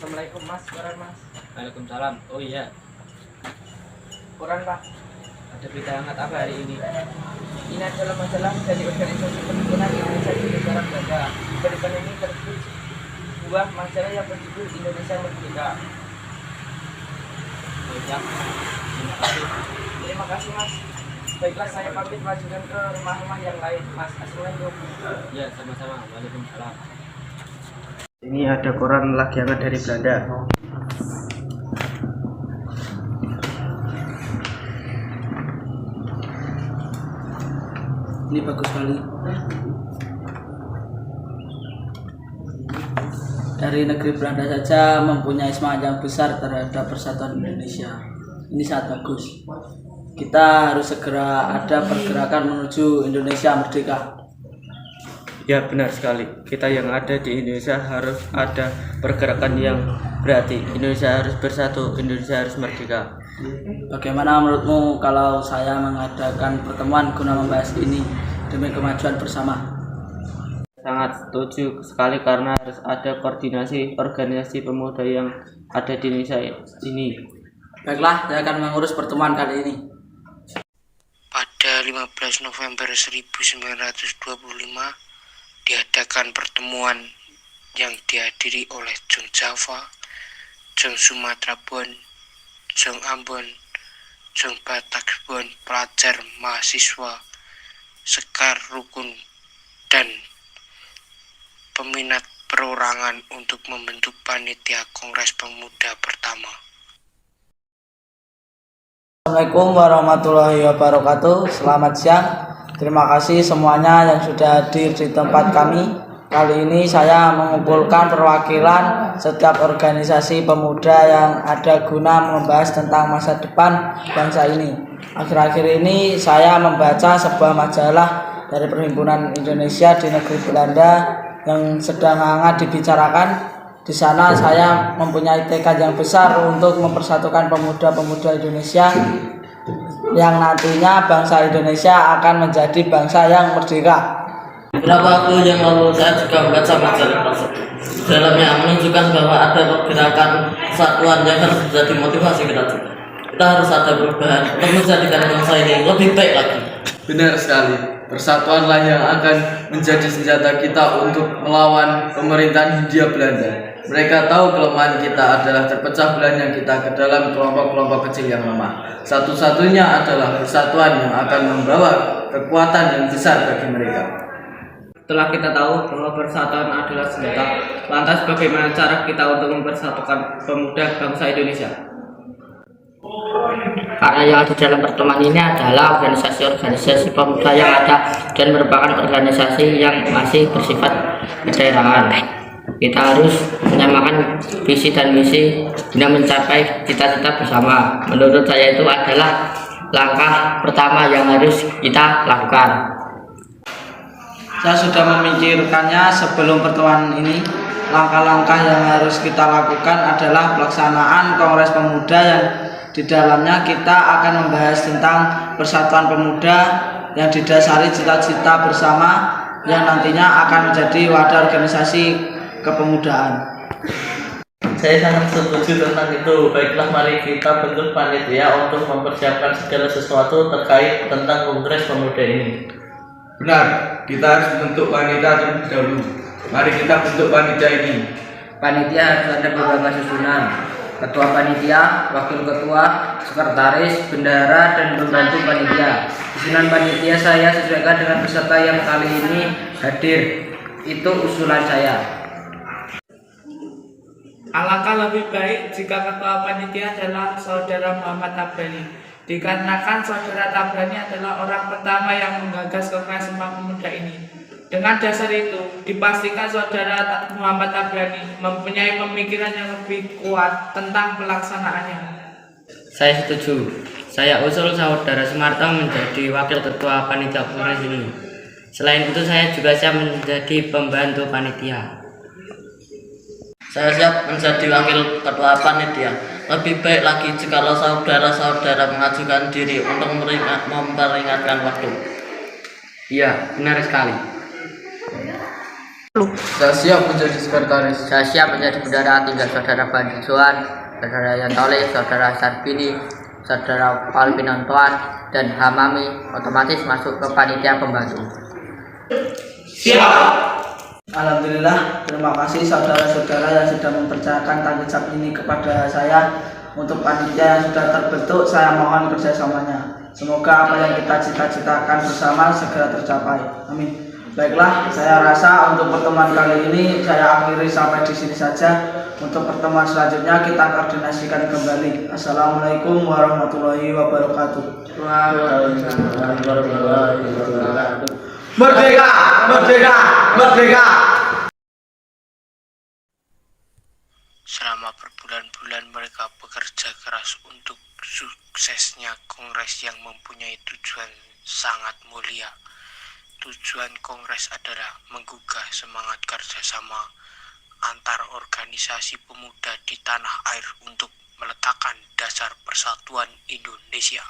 Assalamualaikum Mas, koran Mas. Waalaikumsalam. Oh iya, Koran Pak. ada berita hangat apa hari ini? Ini adalah masalah dari organisasi perhimpunan Indonesia di negara Belanda. Berita ini terbit sebuah majalah yang berjudul Indonesia Merdeka. Oh ya, terima kasih. Terima kasih Mas. Baiklah, saya pamit lanjutkan ke rumah-rumah yang lain. Mas, assalamualaikum. Ya, sama-sama. Waalaikumsalam. Ini ada koran lagi hangat dari Belanda. Ini bagus sekali. Dari negeri Belanda saja mempunyai semangat yang besar terhadap persatuan Indonesia. Ini sangat bagus. Kita harus segera ada pergerakan menuju Indonesia merdeka. Ya, benar sekali. Kita yang ada di Indonesia harus ada pergerakan yang berarti. Indonesia harus bersatu, Indonesia harus merdeka. Bagaimana menurutmu kalau saya mengadakan pertemuan guna membahas ini demi kemajuan bersama? Sangat setuju sekali karena harus ada koordinasi organisasi pemuda yang ada di Indonesia ini. Baiklah, saya akan mengurus pertemuan kali ini. Pada 15 November 1925 diadakan pertemuan yang dihadiri oleh Jong Java, Jong Sumatera Bon, Jong Ambon, Jong Batak Bon, pelajar, mahasiswa, sekar, rukun, dan peminat perorangan untuk membentuk panitia Kongres Pemuda pertama. Assalamualaikum warahmatullahi wabarakatuh. Selamat siang. Terima kasih semuanya yang sudah hadir di tempat kami. Kali ini saya mengumpulkan perwakilan setiap organisasi pemuda yang ada guna membahas tentang masa depan bangsa ini. Akhir-akhir ini saya membaca sebuah majalah dari Perhimpunan Indonesia di negeri Belanda yang sedang hangat dibicarakan. Di sana saya mempunyai tekad yang besar untuk mempersatukan pemuda-pemuda Indonesia yang nantinya bangsa Indonesia akan menjadi bangsa yang merdeka. Beberapa waktu yang lalu saya juga membaca majalah tersebut. Dalamnya menunjukkan bahwa ada pergerakan kesatuan yang harus menjadi motivasi kita juga. Kita harus ada perubahan untuk menjadikan bangsa ini lebih baik lagi. Benar sekali. Persatuanlah yang akan menjadi senjata kita untuk melawan pemerintahan Hindia Belanda. Mereka tahu kelemahan kita adalah terpecah belahnya kita ke dalam kelompok-kelompok kecil yang lemah. Satu-satunya adalah persatuan yang akan membawa kekuatan yang besar bagi mereka. Setelah kita tahu bahwa persatuan adalah senjata, lantas bagaimana cara kita untuk mempersatukan pemuda bangsa Indonesia? Karena yang ada dalam pertemuan ini adalah organisasi-organisasi pemuda yang ada dan merupakan organisasi yang masih bersifat kedaerahan. Kita harus menyamakan visi dan misi guna mencapai cita-cita bersama. Menurut saya itu adalah langkah pertama yang harus kita lakukan. Saya sudah memikirkannya sebelum pertemuan ini. Langkah-langkah yang harus kita lakukan adalah pelaksanaan Kongres Pemuda yang di dalamnya kita akan membahas tentang persatuan pemuda yang didasari cita-cita bersama yang nantinya akan menjadi wadah organisasi kepemudaan. Saya sangat setuju tentang itu. Baiklah, mari kita bentuk panitia untuk mempersiapkan segala sesuatu terkait tentang Kongres Pemuda ini. Benar, kita harus membentuk panitia terlebih dahulu. Mari kita bentuk panitia ini. Panitia harus ada beberapa susunan: ketua panitia, wakil ketua, sekretaris, bendahara, dan pembantu panitia. Susunan panitia saya sesuaikan dengan peserta yang kali ini hadir. Itu usulan saya. Alangkah lebih baik jika ketua panitia adalah saudara Muhammad Tabrani, dikarenakan saudara Tabrani adalah orang pertama yang menggagas Kongres Sumpah Pemuda ini. Dengan dasar itu, dipastikan saudara Muhammad Tabrani mempunyai pemikiran yang lebih kuat tentang pelaksanaannya. Saya setuju. Saya usul saudara Sumarto menjadi wakil ketua panitia Kongres ini. Selain itu, saya juga siap menjadi pembantu panitia. Saya siap menjadi wakil ketua panitia. Lebih baik lagi jika saudara-saudara mengajukan diri untuk memperingatkan waktu. Iya, benar sekali. Saya siap menjadi sekretaris. Saya siap menjadi bendahara. Tinggal saudara Bandi Johan, saudara Yantole, saudara Sarbini, saudara Alvin Antoan, dan Hamami otomatis masuk ke panitia pembantu. Alhamdulillah, terima kasih saudara-saudara yang sudah mempercayakan tanggung jawab ini kepada saya. Untuk panitia yang sudah terbentuk, saya mohon kerjasamanya. Semoga apa yang kita cita-citakan bersama segera tercapai. Amin. Baiklah, saya rasa untuk pertemuan kali ini saya akhiri sampai di sini saja. Untuk pertemuan selanjutnya kita koordinasikan kembali. Assalamualaikum warahmatullahi wabarakatuh. Merdeka! Merdeka! Merdeka! Selama berbulan-bulan mereka bekerja keras untuk suksesnya kongres yang mempunyai tujuan sangat mulia. Tujuan kongres adalah menggugah semangat kerjasama antar organisasi pemuda di tanah air untuk meletakkan dasar persatuan Indonesia.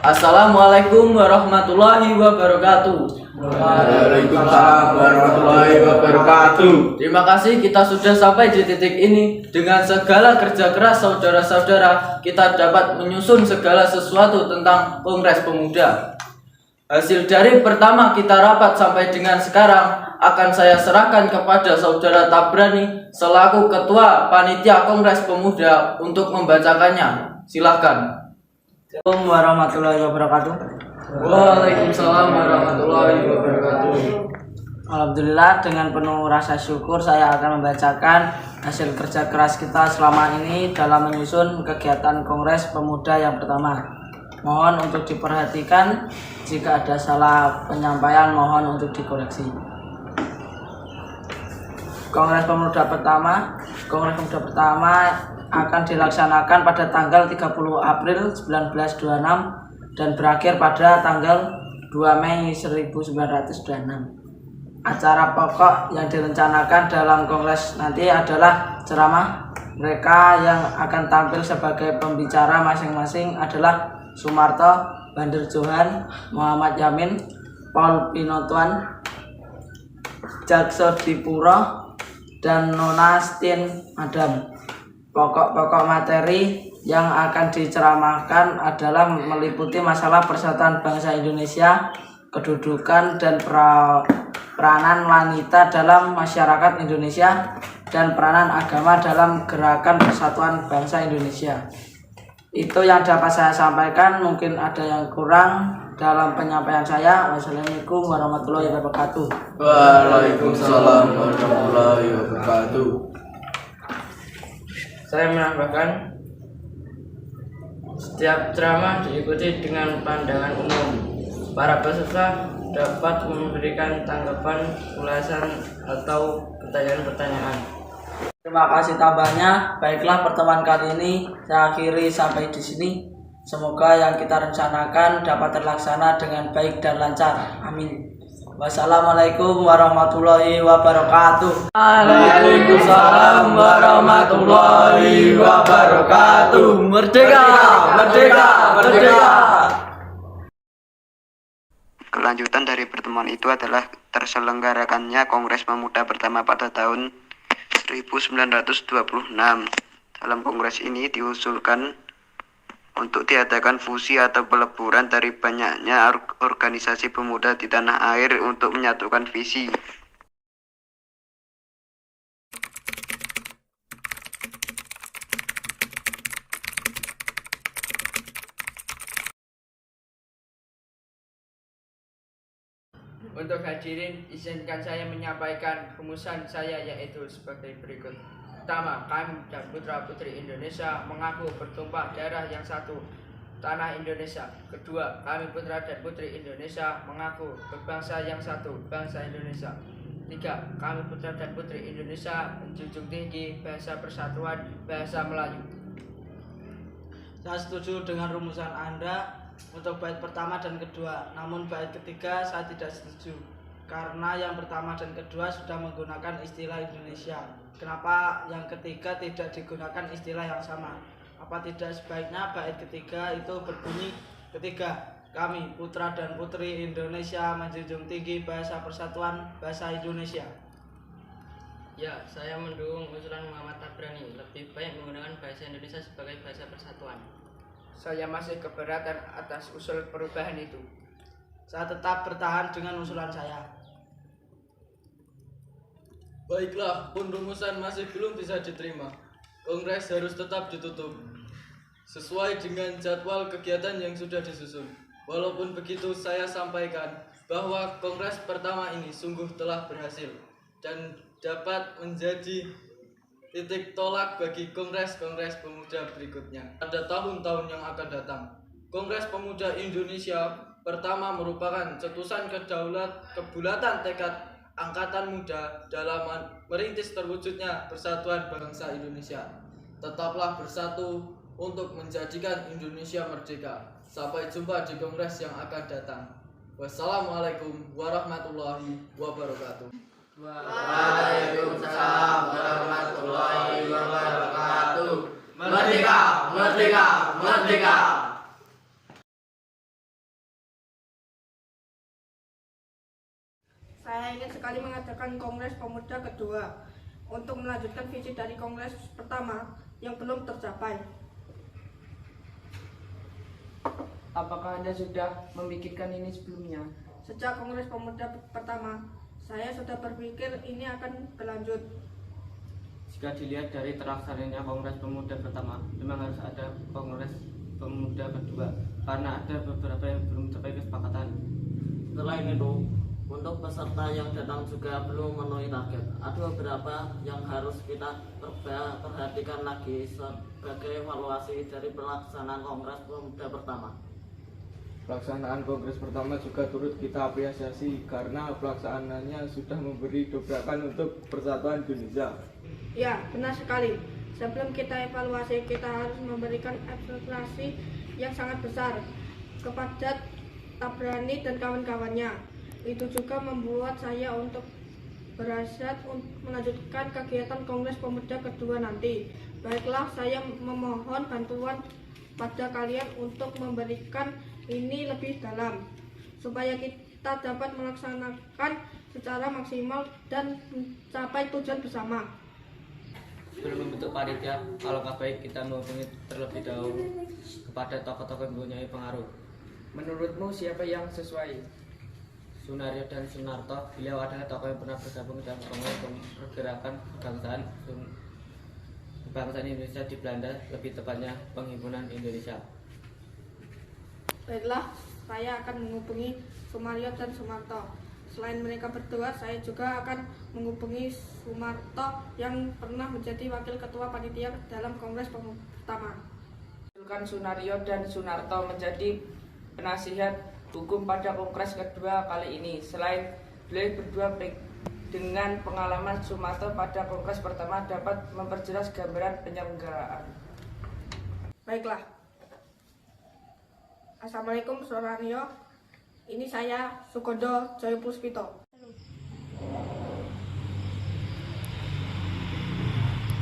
Assalamualaikum warahmatullahi wabarakatuh. Waalaikumsalam warahmatullahi wabarakatuh. Terima kasih kita sudah sampai di titik ini. Dengan segala kerja keras saudara-saudara, kita dapat menyusun segala sesuatu tentang Kongres Pemuda. Hasil dari pertama kita rapat sampai dengan sekarang akan saya serahkan kepada saudara Tabrani selaku Ketua Panitia Kongres Pemuda untuk membacakannya. Silakan. Assalamualaikum warahmatullahi wabarakatuh. Waalaikumsalam warahmatullahi wabarakatuh. Alhamdulillah, dengan penuh rasa syukur saya akan membacakan hasil kerja keras kita selama ini dalam menyusun kegiatan Kongres Pemuda yang pertama. Mohon untuk diperhatikan, jika ada salah penyampaian mohon untuk dikoreksi. Kongres Pemuda pertama akan dilaksanakan pada tanggal 30 April 1926 dan berakhir pada tanggal 2 Mei 1926. Acara pokok yang direncanakan dalam kongres nanti adalah ceramah. Mereka yang akan tampil sebagai pembicara masing-masing adalah Sumarto, Bandir Johan, Muhammad Yamin, Paul Pinotuan, Jakso Dipuro, dan Nona Stin Adam. Pokok-pokok materi yang akan diceramahkan adalah meliputi masalah persatuan bangsa Indonesia, kedudukan dan peranan wanita dalam masyarakat Indonesia, dan peranan agama dalam gerakan persatuan bangsa Indonesia. Itu yang dapat saya sampaikan. Mungkin ada yang kurang dalam penyampaian saya. Wassalamualaikum warahmatullahi wabarakatuh. Waalaikumsalam warahmatullahi wabarakatuh. Saya menambahkan, setiap ceramah diikuti dengan pandangan umum. Para peserta dapat memberikan tanggapan, ulasan, atau pertanyaan-pertanyaan. Terima kasih tambahnya. Baiklah, pertemuan kali ini saya akhiri sampai di sini. Semoga yang kita rencanakan dapat terlaksana dengan baik dan lancar. Amin. Wassalamualaikum warahmatullahi wabarakatuh. Waalaikumsalam warahmatullahi wabarakatuh. Merdeka! Merdeka! Merdeka! Kelanjutan dari pertemuan itu adalah terselenggarakannya Kongres Pemuda pertama pada tahun 1926. Dalam kongres ini diusulkan untuk diadakan fusi atau peleburan dari banyaknya organisasi pemuda di tanah air untuk menyatukan visi. Untuk hadirin, izinkan saya menyampaikan rumusan saya, yaitu sebagai berikut. Pertama, kami dan putra-putri Indonesia mengaku bertumpah darah yang satu, tanah Indonesia. Kedua, kami putra dan putri Indonesia mengaku berbangsa yang satu, bangsa Indonesia. Tiga, kami putra dan putri Indonesia menjunjung tinggi bahasa persatuan, bahasa Melayu. Saya setuju dengan rumusan Anda untuk bait pertama dan kedua, namun bait ketiga saya tidak setuju karena yang pertama dan kedua sudah menggunakan istilah Indonesia. Kenapa yang ketiga tidak digunakan istilah yang sama? Apa tidak sebaiknya bait ketiga itu berbunyi, ketiga, Kami, putra dan putri Indonesia, menjunjung tinggi bahasa persatuan bahasa Indonesia. Ya, saya mendukung usulan Muhammad Tabrani. Lebih baik menggunakan bahasa Indonesia sebagai bahasa persatuan. Saya masih keberatan atas usul perubahan itu. Saya tetap bertahan dengan usulan saya. Baiklah, pun rumusan masih belum bisa diterima. Kongres harus tetap ditutup sesuai dengan jadwal kegiatan yang sudah disusun. Walaupun begitu, saya sampaikan bahwa kongres pertama ini sungguh telah berhasil dan dapat menjadi titik tolak bagi kongres-kongres pemuda berikutnya pada tahun-tahun yang akan datang. Kongres Pemuda Indonesia pertama merupakan cetusan kebulatan tekad angkatan muda dalam merintis terwujudnya persatuan bangsa Indonesia. Tetaplah bersatu untuk menjadikan Indonesia merdeka. Sampai jumpa di kongres yang akan datang. Wassalamualaikum warahmatullahi wabarakatuh. Waalaikumsalam warahmatullahi wabarakatuh. Merdeka, merdeka, merdeka. Saya ingin sekali mengadakan Kongres Pemuda kedua untuk melanjutkan visi dari Kongres pertama yang belum tercapai. Apakah Anda sudah memikirkan ini sebelumnya? Sejak Kongres Pemuda pertama, saya sudah berpikir ini akan berlanjut. Jika dilihat dari terlaksananya Kongres Pemuda pertama, memang harus ada Kongres Pemuda kedua karena ada beberapa yang belum mencapai kesepakatan. Selain itu, untuk peserta yang datang juga belum memenuhi target. Ada beberapa yang harus kita perhatikan lagi sebagai evaluasi dari pelaksanaan Kongres Pemuda pertama. Pelaksanaan kongres pertama juga turut kita apresiasi karena pelaksanaannya sudah memberi dobrakan untuk persatuan Indonesia. Ya, benar sekali. Sebelum kita evaluasi, kita harus memberikan apresiasi yang sangat besar kepada Tabrani dan kawan-kawannya. Itu juga membuat saya untuk berhasrat untuk melanjutkan kegiatan Kongres Pemuda kedua nanti. Baiklah, saya memohon bantuan pada kalian untuk memberikan ini lebih dalam supaya kita dapat melaksanakan secara maksimal dan mencapai tujuan bersama. Sebelum membentuk panitia, alangkah baik kita menghubungi terlebih dahulu kepada tokoh-tokoh yang mempunyai pengaruh. Menurutmu siapa yang sesuai? Sunaryo dan Sunarto, beliau adalah tokoh yang pernah bergabung dalam kongres pergerakan kebangsaan Indonesia di Belanda, lebih tepatnya Penghimpunan Indonesia. Baiklah, saya akan menghubungi Sumaryo dan Sumarto. Selain mereka berdua, saya juga akan menghubungi Sumarto yang pernah menjadi wakil ketua panitia dalam Kongres pertama. Sunaryo dan Sunarto menjadi penasihat hukum pada Kongres kedua kali ini. Selain beliau berdua dengan pengalaman, Sumarto pada Kongres pertama dapat memperjelas gambaran penyelenggaraan. Baiklah. Assalamualaikum Sumaryo. Ini saya Sukondo Jaya Puspito.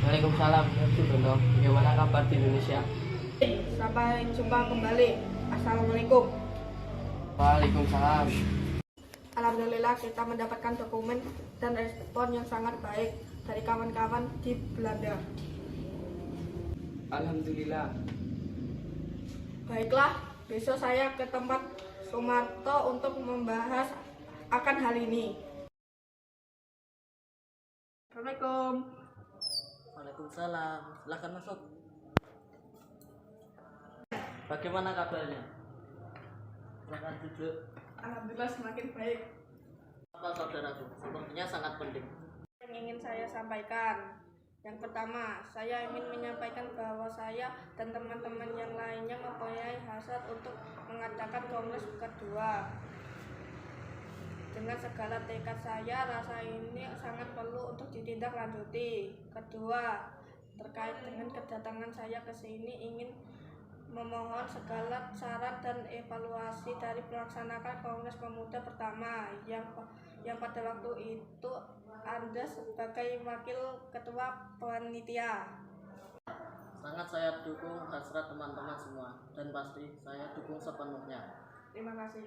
Waalaikumsalam, Sukondo. Bagaimana kabar di Indonesia? Sampai jumpa kembali. Assalamualaikum. Waalaikumsalam. Alhamdulillah kita mendapatkan dokumen dan respon yang sangat baik dari kawan-kawan di Belanda. Alhamdulillah. Baiklah, besok saya ke tempat Sumarto untuk membahas akan hal ini. Assalamualaikum. Waalaikumsalam. Silakan masuk. Bagaimana kabarnya? Silakan duduk. Alhamdulillah semakin baik. Apa saudaraku? Sepertinya sangat penting. Yang ingin saya sampaikan, yang pertama, saya ingin menyampaikan bahwa saya dan teman-teman yang lainnya mempunyai hasrat untuk mengadakan kongres kedua. Dengan segala tekad saya, rasa ini sangat perlu untuk ditindaklanjuti. Kedua, terkait dengan kedatangan saya ke sini ingin memohon segala saran dan evaluasi dari pelaksanaan Kongres Pemuda pertama yang pada waktu itu Anda sebagai wakil ketua panitia. Sangat saya dukung hasrat teman-teman semua dan pasti saya dukung sepenuhnya. Terima kasih.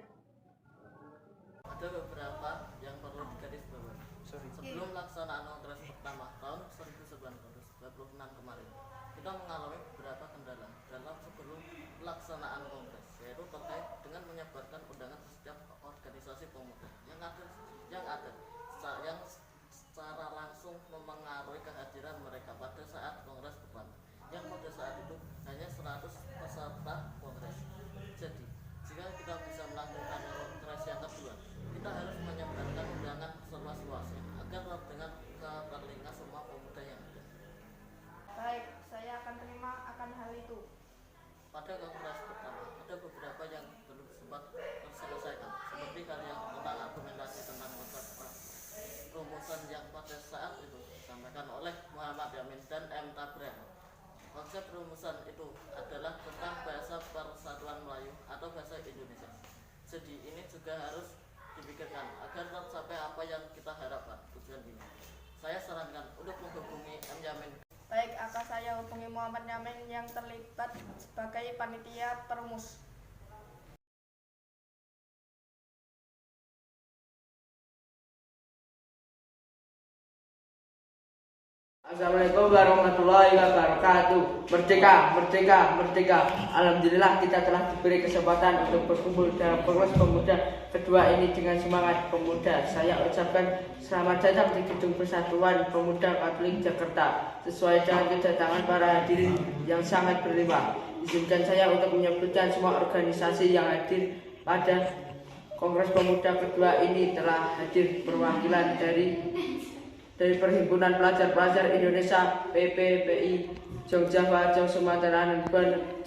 Ada beberapa yang perlu digarisbawahi. Sebelum pelaksanaan kongres pertama tahun 1926 kemarin, kita mengalami beberapa kendala dalam sebelum pelaksanaan kongres, yaitu terkait dengan menyebarkan undangan setiap organisasi pemuda yang secara langsung memengaruhi kehadiran mereka pada saat kongres pertama, yang pada saat itu hanya 100 peserta kongres. Jadi, jika kita bisa melakukan kongres yang kedua, kita harus menyebarkan undangan seluas-luasnya agar dengan keterlingan semua pemuda yang ada. Baik, saya akan terima akan hal itu. Pada kongres pertama, ada beberapa yang belum sempat terselesaikan, seperti karya tentang argumentasi tentang konsep rumusan yang pada saat itu disampaikan oleh Muhammad Yamin dan M. Tabrani. Konsep rumusan itu adalah tentang bahasa persatuan Melayu atau bahasa Indonesia. Jadi ini juga harus dipikirkan agar tercapai apa yang kita harapkan tujuan ini. Saya sarankan untuk menghubungi M. Yamin. Baik, akan saya hubungi Muhammad Yamin yang terlibat sebagai panitia perumus. Assalamualaikum warahmatullahi wabarakatuh. Merdeka, merdeka, merdeka. Alhamdulillah kita telah diberi kesempatan untuk berkumpul dalam kongres pemuda kedua ini dengan semangat pemuda. Saya ucapkan selamat datang di Gedung Persatuan Pemuda Katolik Jakarta sesuai dengan kedatangan para hadirin yang sangat berlimpah. Izinkan saya untuk menyebutkan semua organisasi yang hadir pada kongres pemuda kedua ini. Telah hadir perwakilan dari Perhimpunan Pelajar-Pelajar Indonesia PPPI, Jong Jawa, Jong Sumatera,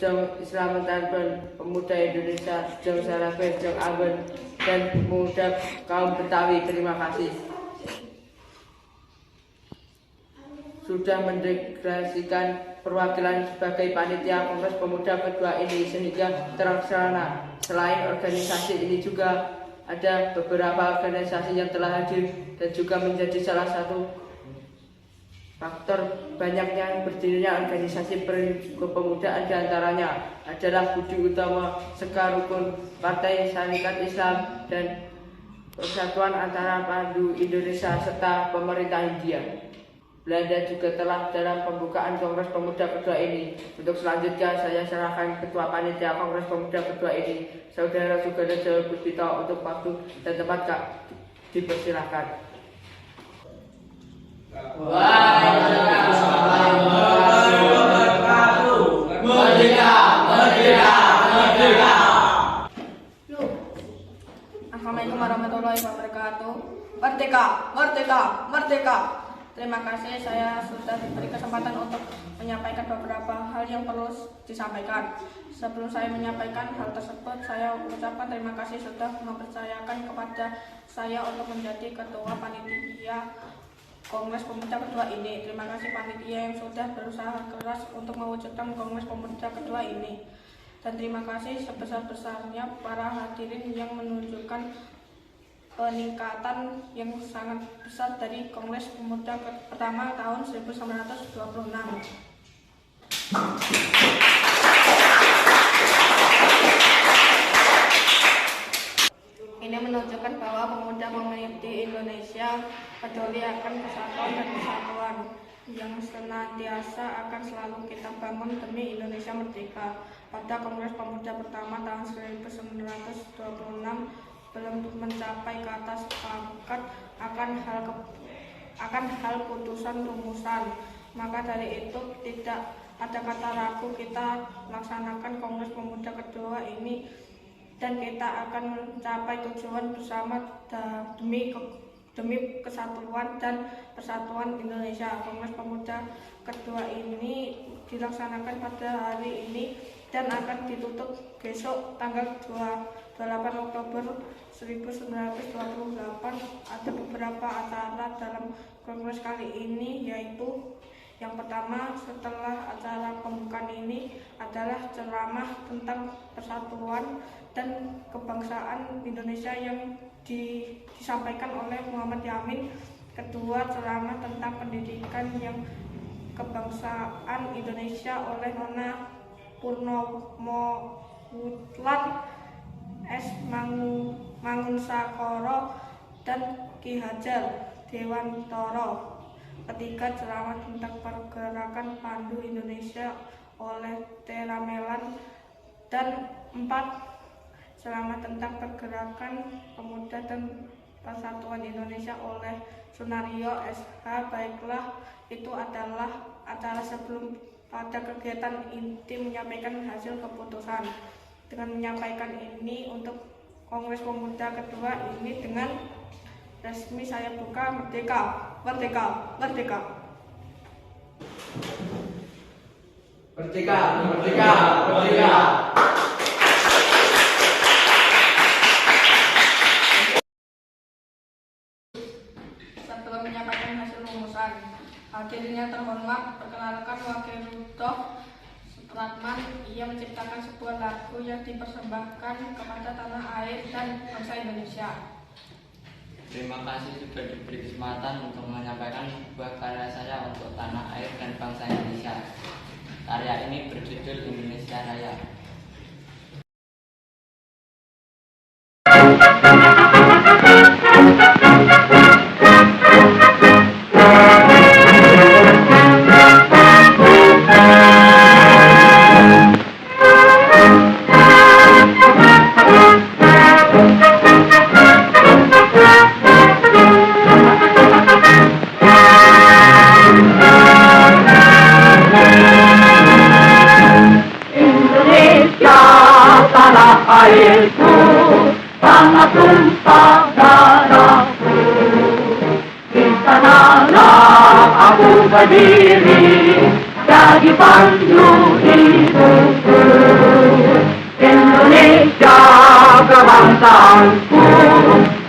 Jong Islam Banten, Pemuda Indonesia, Jong Sarabe, Jong Ambon, dan Pemuda Kaum Betawi. Terima kasih sudah mendeklarasikan perwakilan sebagai panitia Kongres Pemuda kedua ini sehingga terlaksana. Selain organisasi ini juga ada beberapa organisasi yang telah hadir dan juga menjadi salah satu faktor banyaknya berdirinya organisasi kepemudaan, diantaranya adalah Budi Utomo, Sekar Rukun, Partai Syarikat Islam, dan Persatuan Antara Pandu Indonesia serta pemerintah India. Belanda juga telah dalam pembukaan Kongres Pemuda kedua ini. Untuk selanjutnya saya serahkan Ketua Panitia Kongres Pemuda kedua ini, Saudara Sugarjo Puspito, untuk waktu dan tempat dipersilakan. Merdeka, merdeka, merdeka. Assalamualaikum warahmatullahi wabarakatuh. Merdeka, merdeka, merdeka. Terima kasih, saya sudah diberi kesempatan untuk menyampaikan beberapa hal yang perlu disampaikan. Sebelum saya menyampaikan hal tersebut, saya ucapkan terima kasih sudah mempercayakan kepada saya untuk menjadi Ketua Panitia Kongres Pemuda kedua ini. Terima kasih panitia yang sudah berusaha keras untuk mewujudkan Kongres Pemuda kedua ini. Dan terima kasih sebesar-besarnya para hadirin yang menunjukkan peningkatan yang sangat besar dari Kongres Pemuda pertama tahun 1926. Ini menunjukkan bahwa pemuda di Indonesia peduli akan persatuan dan kesatuan yang senantiasa akan selalu kita bangun demi Indonesia merdeka. Pada Kongres Pemuda pertama tahun 1926 belum mencapai kata sepakat akan hal putusan rumusan. Maka dari itu tidak ada kata ragu, kita laksanakan Kongres Pemuda kedua ini dan kita akan mencapai tujuan bersama demi kesatuan dan persatuan Indonesia. Kongres Pemuda kedua ini dilaksanakan pada hari ini dan akan ditutup besok tanggal 28 Oktober 1928. Ada beberapa acara dalam kongres kali ini, yaitu yang pertama setelah acara pembukaan ini adalah ceramah tentang persatuan dan kebangsaan Indonesia yang disampaikan oleh Muhammad Yamin. Kedua, ceramah tentang pendidikan yang kebangsaan Indonesia oleh Nona Purnomo Wutlan. S. Mangunsakoro dan Ki Hajar Dewantoro. Ketiga, ceramah tentang pergerakan Pandu Indonesia oleh T. Ramelan. Dan 4, ceramah tentang pergerakan pemuda dan persatuan Indonesia oleh Sunario SH. Baiklah, itu adalah acara sebelum pada kegiatan inti menyampaikan hasil keputusan. Dengan menyampaikan ini untuk Kongres Pemuda kedua ini dengan resmi saya buka. Merdeka, merdeka, merdeka. Merdeka, merdeka, merdeka. Sebelum menyampaikan hasil rumusan, hadirin terhormat, perkenalkan Wakil Rudolf Supratman. Ia menciptakan sebuah lagu yang dipersembahkan kepada tanah air dan bangsa Indonesia. Terima kasih sudah diberi kesempatan untuk menyampaikan sebuah karya saya untuk tanah air dan bangsa Indonesia. Karya ini berjudul Indonesia Raya. Airku, tanah tumpah darahku. Di sanalah aku berdiri, jadi pandu hidupku. Indonesia kebangsaanku,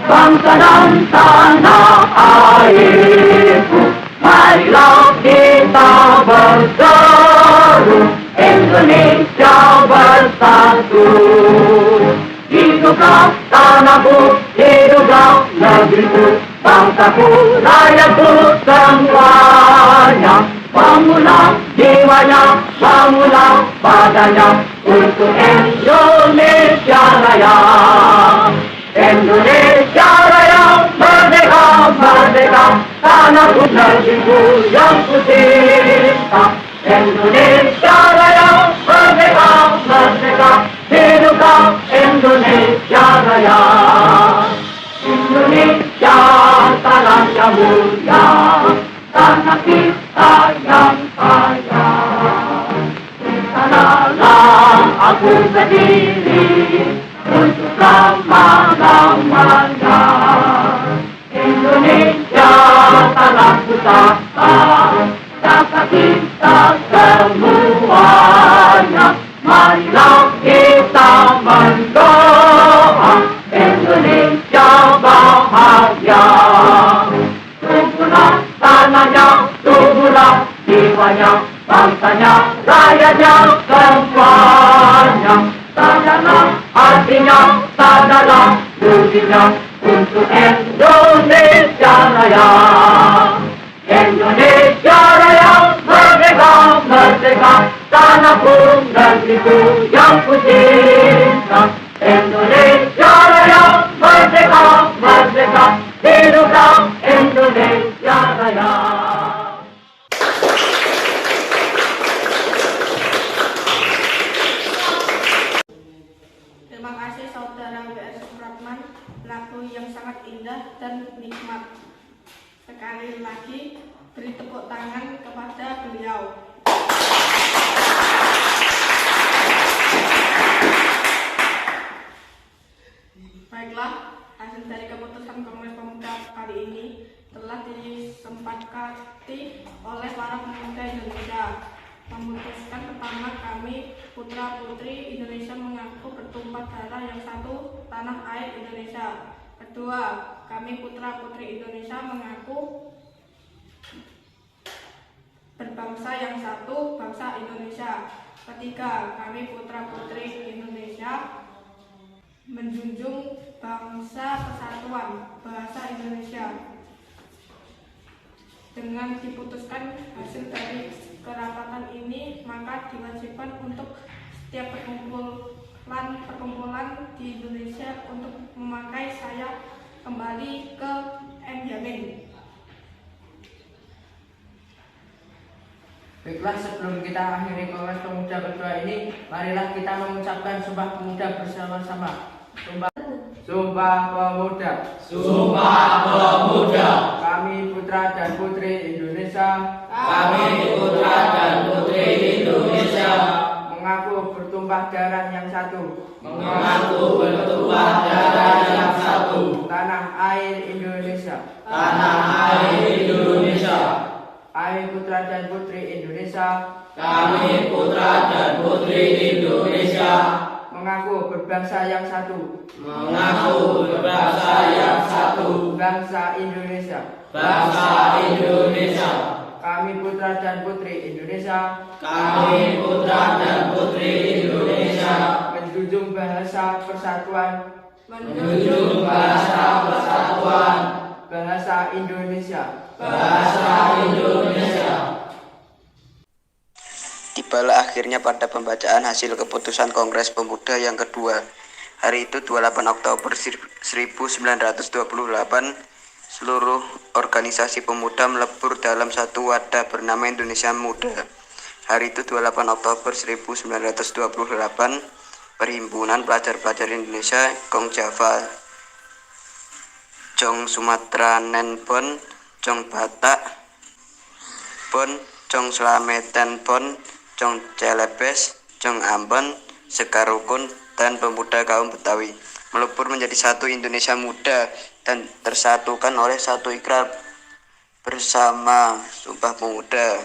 bangsa dan tanah airku. Marilah kita berseru, Indonesia bersatu. Hiduplah tanahku, hiduplah negeriku, bangsaku, rakyatku semuanya. Bangunlah jiwanya, bangunlah badannya untuk Indonesia Raya. Indonesia Raya, merdeka, merdeka, tanahku, negeriku yang ku cinta. Indonesia Raya, merdeka, merdeka, hiduplah Indonesia Raya. Indonesia tanah yang mulia, tanah kita yang kaya. Di sanalah aku berdiri untuk selama-lamanya. Indonesia tanah pusaka, jasa kita semuanya. Marilah kita mendoa Indonesia bahagia. Suburlah tanahnya, suburlah jiwanya, bangsanya, rakyatnya semuanya. Sadarlah hatinya, sadarlah budinya untuk Indonesia Raya. Indonesia Raya, merdeka, merdeka, tanahku, negeriku yang ku cinta. Indonesia Raya, merdeka, merdeka, hiduplah Indonesia Raya. Terima kasih Saudara W.R. Supratman, lagu yang sangat indah dan nikmat. Sekali lagi beri tepuk tangan kepada beliau. Baiklah, hasil dari keputusan Kongres Pemuda kali ini telah disepakati oleh para pemuda Indonesia. Memutuskan pertama, kami putra putri Indonesia mengaku bertumpah darah yang satu, tanah air Indonesia. Kedua, kami putra putri Indonesia mengaku berbangsa yang satu, bangsa Indonesia. Ketiga, kami putra putri Indonesia menjunjung bangsa persatuan, bahasa Indonesia. Dengan diputuskan hasil dari kerapatan ini, maka diwajibkan untuk setiap berkumpul perkumpulan di Indonesia untuk memakai saya kembali ke Yamin. Baiklah, sebelum kita akhiri Kongres Pemuda kedua ini, marilah kita mengucapkan Sumpah Pemuda bersama-sama. Sumpah Pemuda. Sumpah Pemuda. Kami putra dan putri Indonesia. Kami putra dan putri Indonesia. Mengaku bertumpah darah yang satu. Mengaku bertumpah darah yang satu. Tanah air Indonesia. Tanah air Indonesia. Kami putra dan putri Indonesia. Kami putra dan putri Indonesia. Mengaku berbangsa yang satu. Mengaku berbangsa yang satu. Bangsa Indonesia. Bangsa Indonesia. Kami putra dan putri Indonesia. Kami putra dan putri Indonesia. Menjunjung bahasa persatuan. Menjunjung bahasa persatuan. Bahasa Indonesia. Bahasa Indonesia. Tibalah akhirnya pada pembacaan hasil keputusan Kongres Pemuda yang kedua. Hari itu 28 Oktober 1928, seluruh organisasi pemuda melebur dalam satu wadah bernama Indonesia Muda. Hari itu 28 Oktober 1928, Perhimpunan Pelajar-Pelajar Indonesia Kong Java, Jong Sumatera Nen Bon, Jong Batak Bon, Jong Slametan Bon, Jong Celebes, Jong Ambon, Sekarukun, dan pemuda kaum Betawi melebur menjadi satu Indonesia Muda dan tersatukan oleh satu ikrar bersama Sumpah Pemuda.